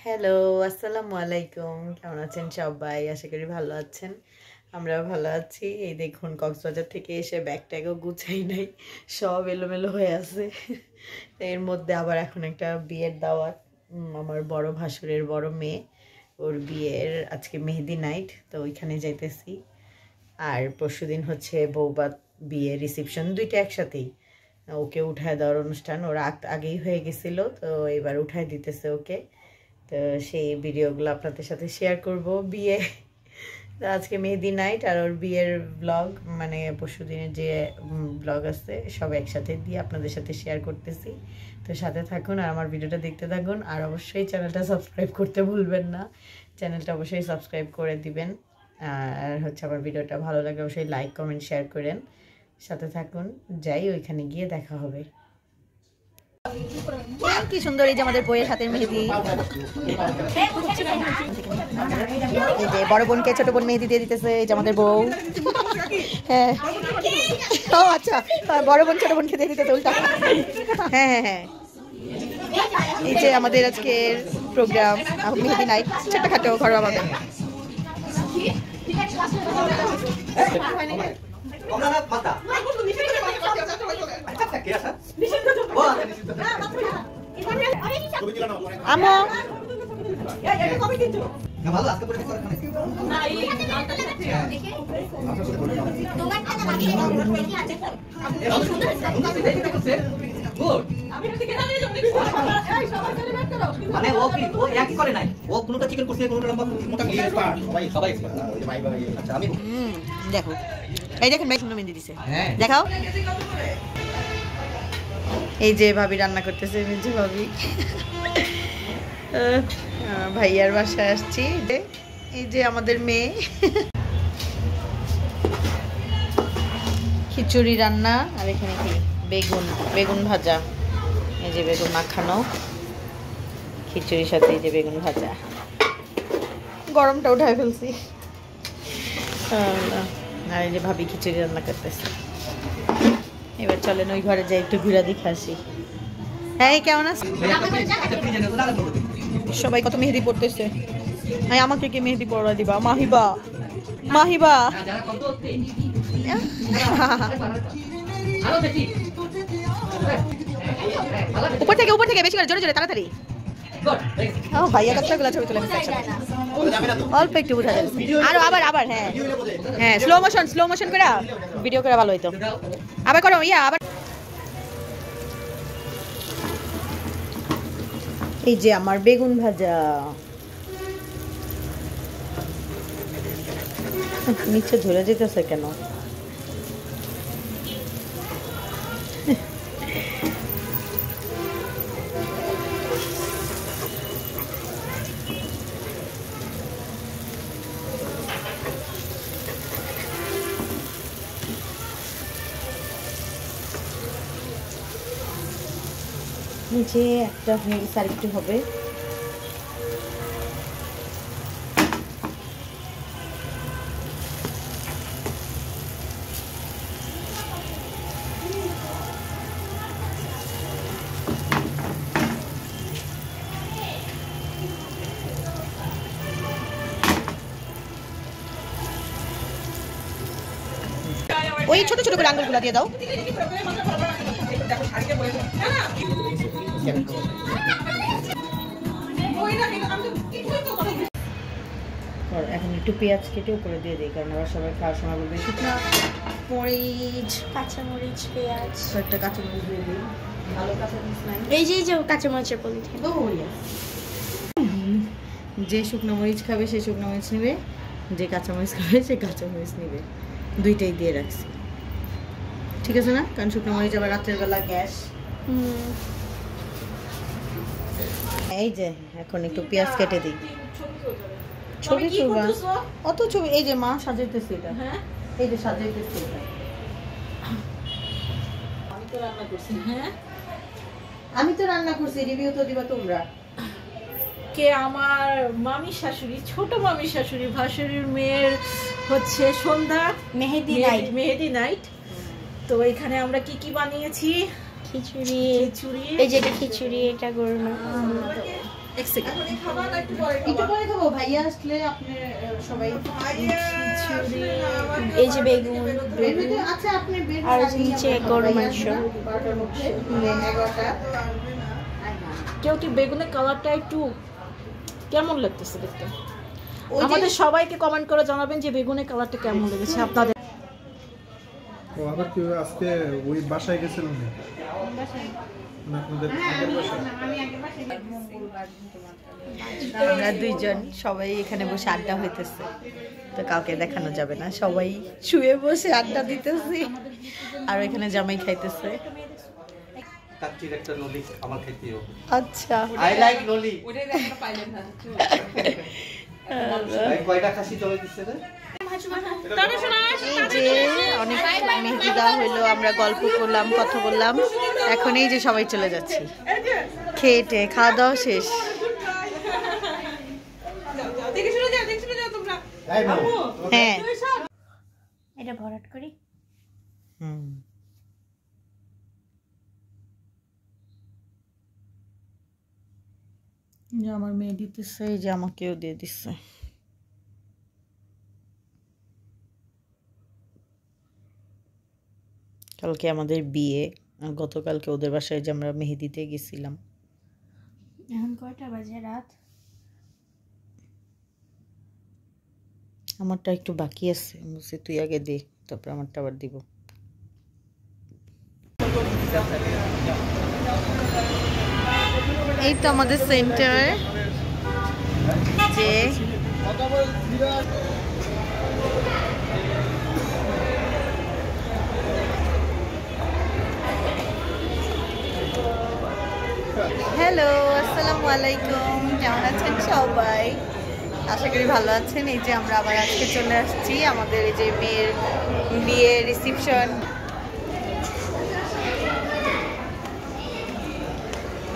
Hello, আসসালামু আলাইকুম। কেমন আছেন সবাই? আশা করি ভালো আছেন। আমরাও ভালো আছি। এই দেখুন কক্সবাজার থেকে এসে ব্যাগ ট্যাগও গুছাই নাই, সব এলোমেলো হয়ে আছে। এর মধ্যে আবার এখন একটা বিয়ের দাওয়াত, আমার বড় ভাসুরের বড় মেয়ে, ওর বিয়ের আজকে মেহেদি নাইট, তো ওইখানে যাইতেছি। আর পরশুদিন হচ্ছে বৌবাত বিয়ে রিসেপশন, দুইটা একসাথেই। ওকে উঠায় দেওয়ার অনুষ্ঠান, ওরা আগেই হয়ে গেছিল, তো এবার উঠায় দিতেছে ওকে। তো সেই ভিডিওগুলো আপনাদের সাথে শেয়ার করব। বিয়ে আজকে মেহেদি নাইট আর ওর বিয়ের ব্লগ, মানে পরশুদিনের যে ব্লগ আছে সব একসাথে দিয়ে আপনাদের সাথে শেয়ার করতেছি। তো সাথে থাকুন আর আমার ভিডিওটা দেখতে থাকুন। আর অবশ্যই চ্যানেলটা সাবস্ক্রাইব করতে ভুলবেন না, চ্যানেলটা অবশ্যই সাবস্ক্রাইব করে দিবেন। আর হচ্ছে আমার ভিডিওটা ভালো লাগে অবশ্যই লাইক কমেন্ট শেয়ার করেন। সাথে থাকুন, যাই ওইখানে গিয়ে দেখা হবে। কি সুন্দর এই যে আমাদের বইয়ের হাতের মেহেদি। এই যে বড় বোনকে ছোট বোন মেহেদি দিয়ে দিতেছে, এই যে আমাদের বউ। হ্যাঁ, ও আচ্ছা, বড় বোন ছোট বোনকে দিয়ে দিতেছে উল্টা। হ্যাঁ হ্যাঁ হ্যাঁ, এই যে আমাদের আজকের প্রোগ্রাম মেহেদি নাইট, ছোটখাটো ঘরোয়া ভাবে। আমো মানে ও কি ও একই করে নাই, ও কোনটা চিকেন করছে কোনটা লম্বা মোটা করছে, সবাই সবাই এক্সপার্ট। আচ্ছা আমি দেখো, এই দেখেন ভাই সুন্দর মেহেদি দিছে, দেখাও। এই যে ভাবি রান্না করতেছে, মেজে ভাবি। ভাইয়ার বাসায় আসছি। এই যে আমাদের মেয়ে খিচুড়ি রান্না, আর এখানে কি বেগুন, বেগুন ভাজা। এই যে বেগুন মাখানো খিচুড়ির সাথে, এই যে বেগুন ভাজা। গরমটা উঠায় ফেলছি। আর এই যে ভাবি খিচুড়ি রান্না করতেছে। এবার চলেন ওই ঘরে যাই, একটু ঘুরা দেখে আসি। হ্যাঁ, কেমন আছে সবাই? কত মেহেদি পড়তেছে। হ্যাঁ, আমাকে কি মেহেদি পড়া দিবা? মাহিবা, মাহিবা। উপর থেকে উপর থেকে বেশি করে, জোরে জোরে, তাড়াতাড়ি। ভাইয়া কতগুলো ছবি তুলে অল্প একটু বোঝা যাচ্ছে। আরো আবার আবার, হ্যাঁ হ্যাঁ, স্লো মোশন করে ভিডিও করে ভালো হইতো। আবার করো, ইয়া আবার। এই যে আমার বেগুন ভাজা, নিচে ধরে যেতেছে কেন? নিচে একটা হয়ে গেছে, আরেকটু হবে। ওই ছোট ছোট করে আঙ্গুলগুলো দিয়ে দাও। এখন একটু পেঁয়াজ কেটে উপরে দিয়ে দিই, কারণ আবার সবাই খাওয়ার সময় বলবে শুকনো মরিচ, কাঁচামরিচ, পেঁয়াজ, একটা কাঁচামরিচ দিয়ে দিই। ভালো কাঁচামরিচ নাই, এই যে কাঁচামরিচের পলিথিন। যে শুকনো মরিচ খাবে সে শুকনো মরিচ নেবে, যে কাঁচামরিচ খাবে সে কাঁচামরিচ নেবে। দুইটাই দিয়ে রাখছি, ঠিক আছে না? কারণ শুকনো মরিচ আবার রাত্রের বেলা গ্যাস। এই যে এখন একটু পেঁয়াজ কেটে দিই। ছবি তুলবা? অত ছবি, এই যে মা সাজাইতেছে এটা। হ্যাঁ, এই যে সাজাইতেছে এটা। আমি তো রান্না করছি। হ্যাঁ, আমি তো রান্না করছি, রিভিউ তো দিবা তোমরা। কে? আমার মামি শাশুড়ি, ছোট মামি শাশুড়ি, ভাসুরের মেয়ের হচ্ছে সন্ধ্যা মেহেদি নাইট। তো এখানে আমরা কি কি বানিয়েছি? খিচুড়ি, এই যে খিচুড়ি, এটা গরু এক সেকেন্ড একটু পরে খাবো, ভাইয়া আসলে আপনি সবাই। এই যে বেগুন আচ্ছা আপনি আর নিচে গরু মাংস। কেউ কি বেগুনের কালারটা একটু কেমন লাগতেছে দেখতে? আমাদের সবাইকে কমেন্ট করে জানাবেন যে বেগুনের কালারটা কেমন লেগেছে আপনাদের। ও আবার কি আজকে ওই বাসায় গেছিলেন না? আপনাদের আগের বাসায়? আমরা দুইজন সবাই এখানে বসে আড্ডা হইতেছে, তো কাউকে দেখানো যাবে না, সবাই শুয়ে বসে আড্ডা দিতেছি আর এখানে জামাই খাইতেছে। কাচ্চির একটা নলি আমার খেতে হবে। আচ্ছা আই লাইক নলি। ভাই কয়টা খাসি চলে দিচ্ছে রে? এই যে অনেক মেহেদি দেওয়া হইলো, আমরা গল্প করলাম, কথা বললাম, এখন এই যে সবাই চলে যাচ্ছি খেয়ে খাওয়া দাওয়া শেষ। হ্যাঁ এটা ভরাট করি। আমার মেয়ে দিতেছে, এই যে আমাকেও দিয়ে দিচ্ছে। কালকে আমাদের বিয়ে, গতকালকে ওদের বাসায় যে আমরা মেহেদিতে গেছিলাম। এখন কয়টা বাজে? রাত। আমারটা একটু বাকি আছে, বলছি তুই আগে দে, তারপর আমারটা আবার দিব। এই তো আমাদের সেন্টারে যে হ্যালো, আসসালামু আলাইকুম, কেমন আছেন সবাই? আশা করি ভালো আছেন। এই যে আমরা আবার আজকে চলে আসছি আমাদের এই যে মেয়ের বিয়ে রিসেপশন।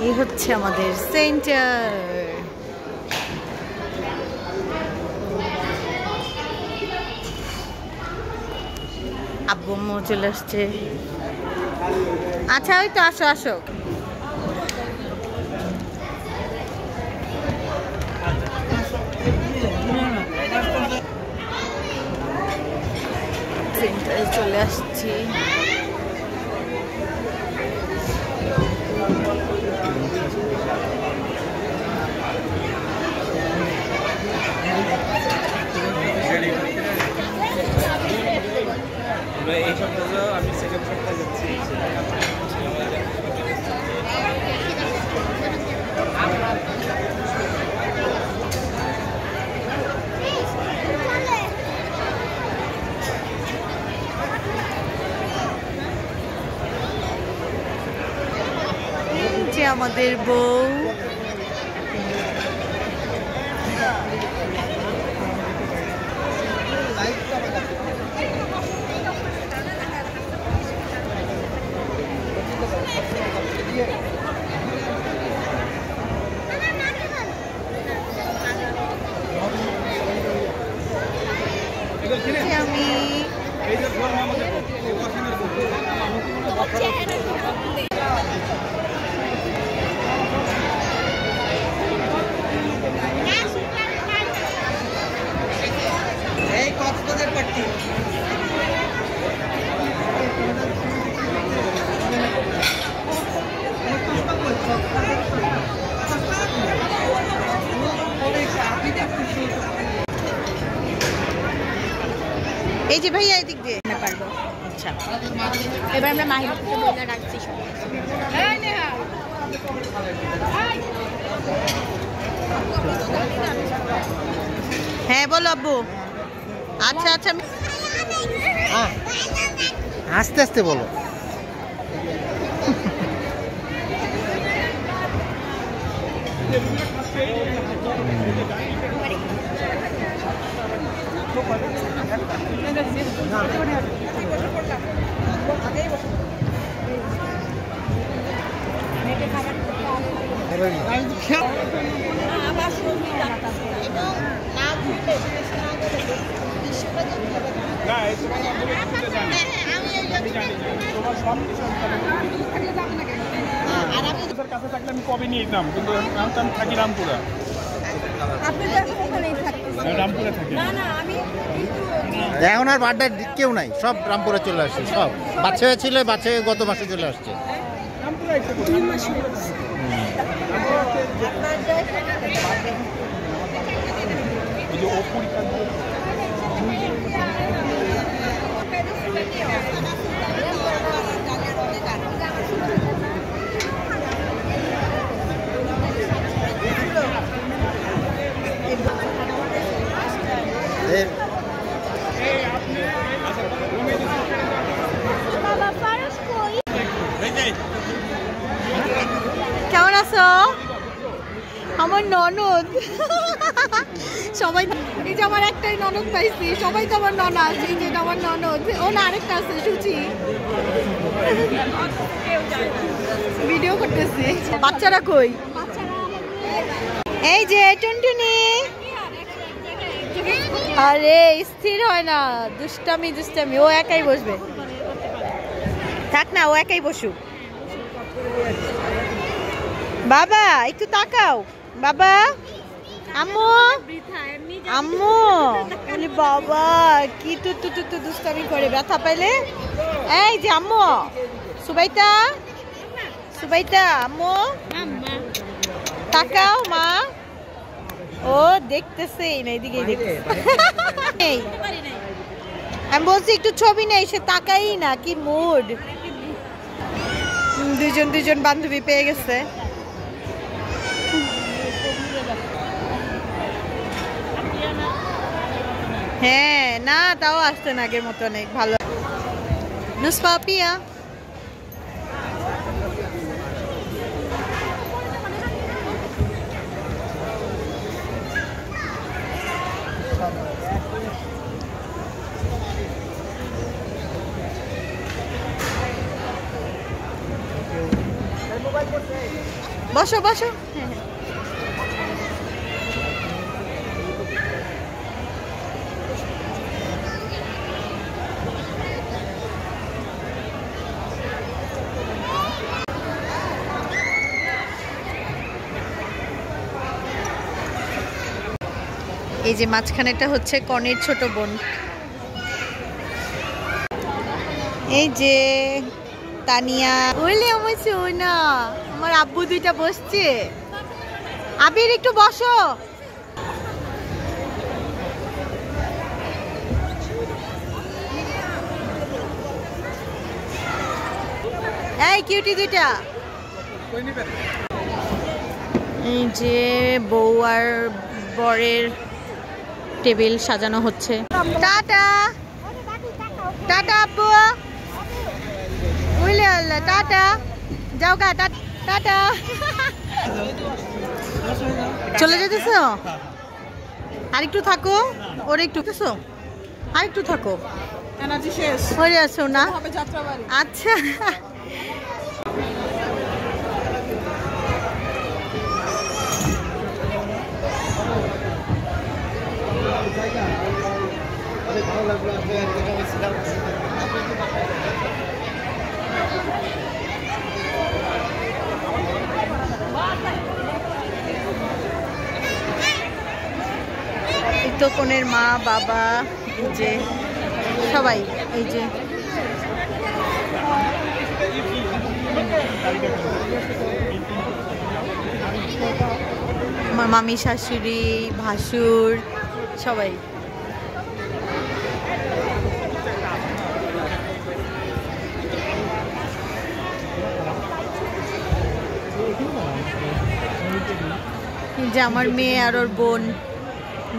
এই হচ্ছে আমাদের সেন্টার। আব্বু আম্মু চলে আসছে। আচ্ছা ওই তো, আসো আসো। সেন্টারে চলে আসছি। আমি সেকেন্ড সপ্তাহে যাচ্ছি। আমাদের বউ আমি এই কক্সবাজার পার্টি। এই যে ভাইয়া এদিক দিয়ে পারবো। আচ্ছা এবার আমরা মাহিবাকে বলে রাখছি সবাই। হ্যাঁ বলো আব্বু। আচ্ছা আচ্ছা আস্তে আস্তে বলো। কাছে থাকলে আমি কবে নিয়ে যেতাম, কিন্তু আমি থাকি রামপুরা। রামপুরা থাকি। এখন আর বাড্ডার কেউ নাই, সব রামপুরে চলে আসছে। সব বাচ্চা ছিল, বাচ্চা গত মাসে চলে আসছে। কেমন আছো আমার ননদ? সবাই এই যে আমার একটাই ননদ পাইছি, সবাই তো আমার ননদ। এই যে আমার ননদ, ও না আরেকটা আছে সুচি, ভিডিও করতেছি। বাচ্চারা কই? এই যে টুনটুনি। আরে স্থির হয় না, দুষ্টামি দুষ্টামি। ও একাই বসবে, থাক না, ও একাই বসুক। বাবা একটু তাকাও, বাবা। আম্মু আম্মু, বলি বাবা কি তু দুষ্টামি করে, ব্যথা পাইলে। এই যে আম্মু, সুবাইতা সুবাইতা, আম্মু তাকাও মা। ও দেখতেছে না, এদিকে দেখতেছে। আমি বলছি একটু ছবি নেই, সে তাকাই না। কি মুড, দুজন বান্ধবী পেয়ে গেছে। হ্যাঁ না, তাও আসছে না আগের মতো, অনেক ভালো। নুসফা পিয়া বসো বসো। এই যে মাঝখানেটা হচ্ছে কনের ছোট বোন। এই যে তানিয়া, বললে আমার সোনা, আমার আব্বু দুইটা বসছে। আবির একটু বসো। এই কিউটি দুইটা। এই যে বউ আর বরের টেবিল সাজানো হচ্ছে। টাটা টাটা আব্বু, বুঝলে আল্লাহ, টাটা যাও গা, টাটা। চলে যেতেছ? আরেকটু থাকো, ওর একটু কেছো, আরেকটু থাকো, হয়ে আসো না। আচ্ছা তো কনের মা বাবা, এই যে সবাই, এই যে আমার মামি শাশুড়ি ভাসুর সবাই। যে আমার মেয়ে আর ওর বোন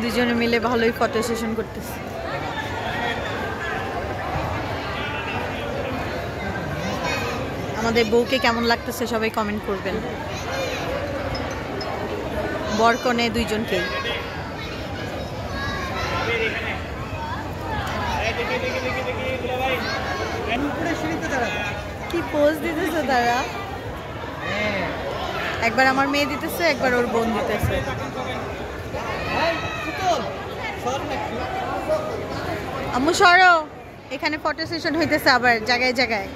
দুজনে মিলে ভালোই ফটো সেশন করতেছে। আমাদের বউকে কেমন লাগতেছে সবাই কমেন্ট করবেন। বর কনে দুইজনকেই। কি পোজ দিতেছে তারা, একবার আমার মেয়ে দিতেছে, একবার ওর বোন দিতেছে। আম্মু সরো, এখানে ফটো সেশন হইতেছে আবার জায়গায় জায়গায়।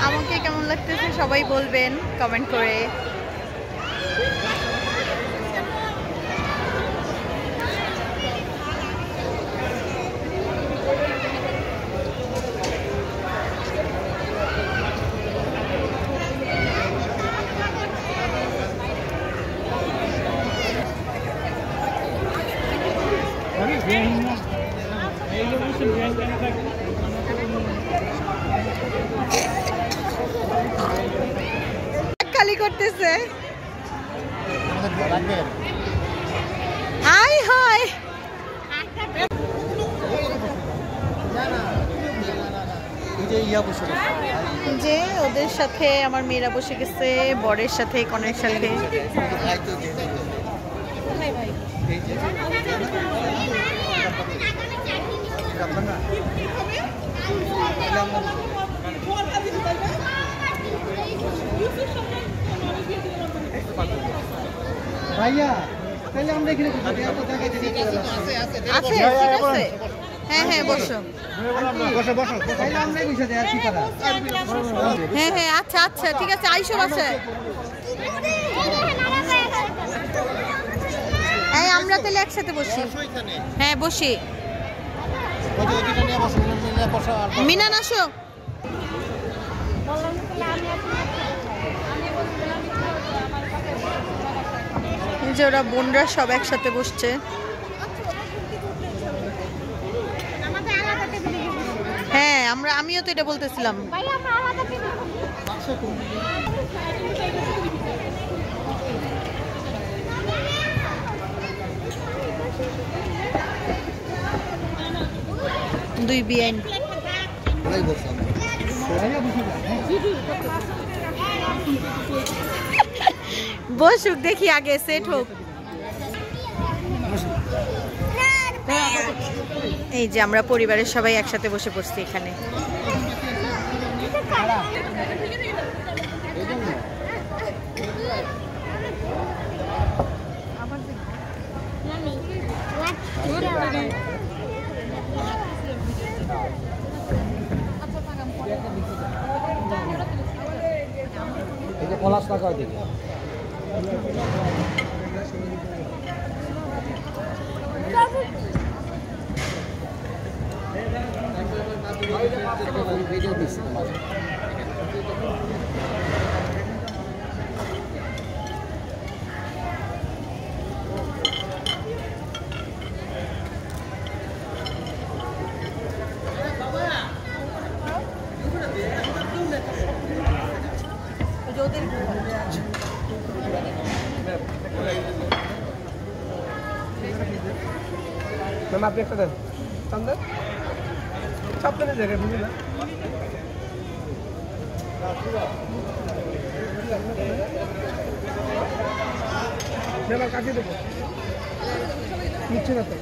আমাকে কেমন লাগতেছে সবাই বলবেন কমেন্ট করে। খালি করতেছে হাই হাই যে ওদের সাথে আমার মেয়েরা বসে গেছে, বরের সাথে কনের সাথে। ভাইয়া তাহলে আমরা এখানে আছে ঠিক আছে। হ্যাঁ হ্যাঁ বসো। বসো বসো তাহলে আমরাই বসে যাই আর কি করা। হ্যাঁ হ্যাঁ আচ্ছা আচ্ছা ঠিক আছে আইসো বাসে। এই আমরা তাহলে একসাথে বসি। হ্যাঁ বসি। মিনান আসো। যে ওরা বোনরা সব একসাথে বসছে। হ্যাঁ আমিও তো এটা বলতেছিলাম। দুই বিয়াইন বসুক, দেখি আগে সেট হোক। এই যে আমরা পরিবারের সবাই একসাথে বসে পড়ছি এখানে। পলাশ টাকা দিকে ভিডিও দিচ্ছি তোমার। मैम आप एक दें सामने सामने जगह मिले ना मैम आप काटी देखो नीचे ना तो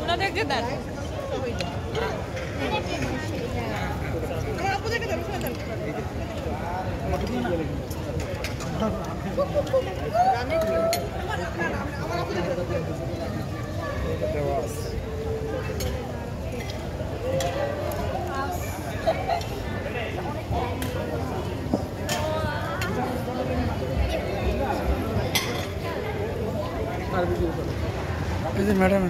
ना देख के दर मैडम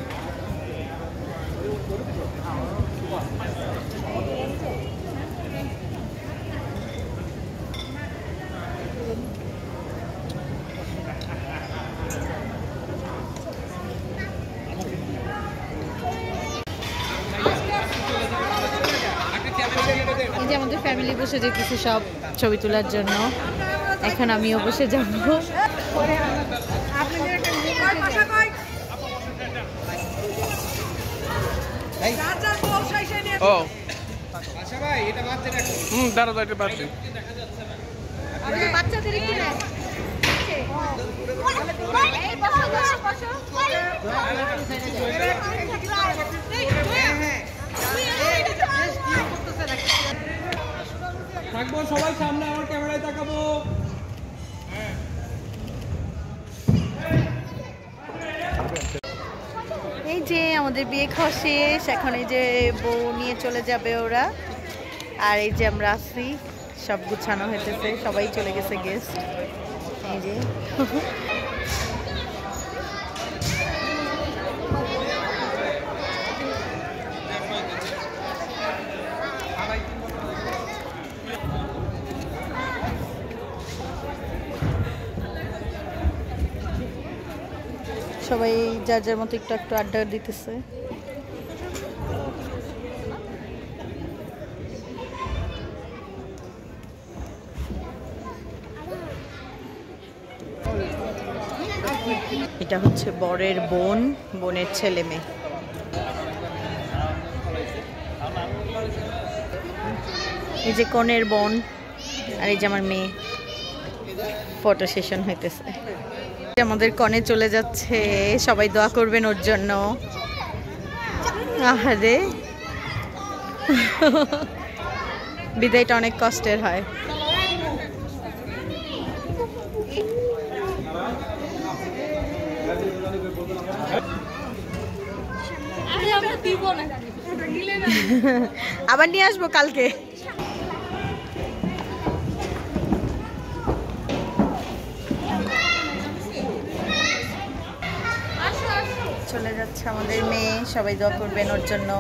এই যে আমাদের ফ্যামিলি বসে যেতেছে সব ছবি তোলার জন্য। এখন আমিও বসে যাব। ও দাঁড়া দাঁড়া পাচ্ছি বাচ্চাদের একটু নেয়। থাকবো সবাই সামনে, আমার ক্যামেরায় তাকাবো। এই যে আমাদের বিয়ে খাওয়া শেষ, এখন এই যে বউ নিয়ে চলে যাবে ওরা। আর এই যে আমরা আছি, সব গুছানো হইতেছে, সবাই চলে গেছে গেস্ট। এই যে সবাই যার যার মতো একটু একটু আড্ডা দিতেছে। এটা হচ্ছে বরের বোন, বোনের ছেলে মেয়ে। এই যে কনের বোন আর এই যে আমার মেয়ে, ফটো সেশন হইতেছে। আমাদের কনে চলে যাচ্ছে, সবাই দোয়া করবেন ওর জন্য। আহারে বিদায়টা অনেক কষ্টের হয়। আবার নিয়ে আসবো কালকে। চলে যাচ্ছে আমাদের মেয়ে, সবাই দোয়া করবেন ওর জন্য।